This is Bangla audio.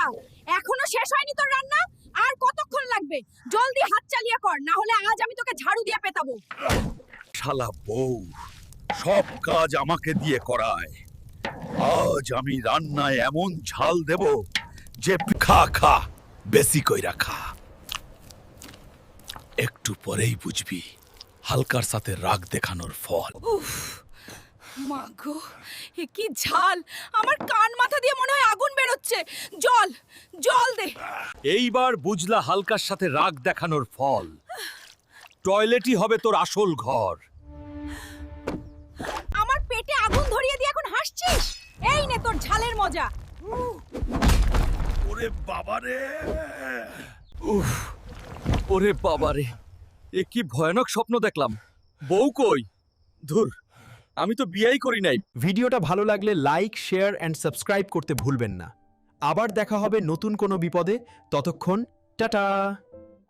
যা, এখনো শেষ হয়নি তোর রান্না? আর কতক্ষণ লাগবে? জলদি হাত চালিয়ে কর, না হলে আজ আমি তোকে ঝাড়ু দিয়ে পেটাবো। শালা বউ সব কাজ আমাকে দিয়ে করায়। আজ আমি রান্নায় এমন ঝাল দেব যে খা খা, বেশি কইরা খা। একটু পরেই বুঝবি হালকার সাথে রাগ দেখানোর ফল। মা গো, এ কি ঝাল! আমার কান মাথা দিয়ে মনে হয় আগুন বেরোচ্ছে। জল, জল দে। এইবার বুঝলা হালকার সাথে রাগ দেখানোর ফল। টয়লেটই হবে তোর আসল ঘর। আমার পেটে আগুন ধরিয়ে দিয়ে এখন হাসছিস? এই নে তোর ঝালের মজা। ওরে বাবারে, ওরে বাবারে, এ কি ভয়ানক স্বপ্ন দেখলাম। বউ কই? ধুর, আমি তো বিয়েই করি নাই। ভিডিওটা ভালো লাগলে লাইক, শেয়ার অ্যান্ড সাবস্ক্রাইব করতে ভুলবেন না। আবার দেখা হবে নতুন কোনো বিপদে। ততক্ষণ টাটা।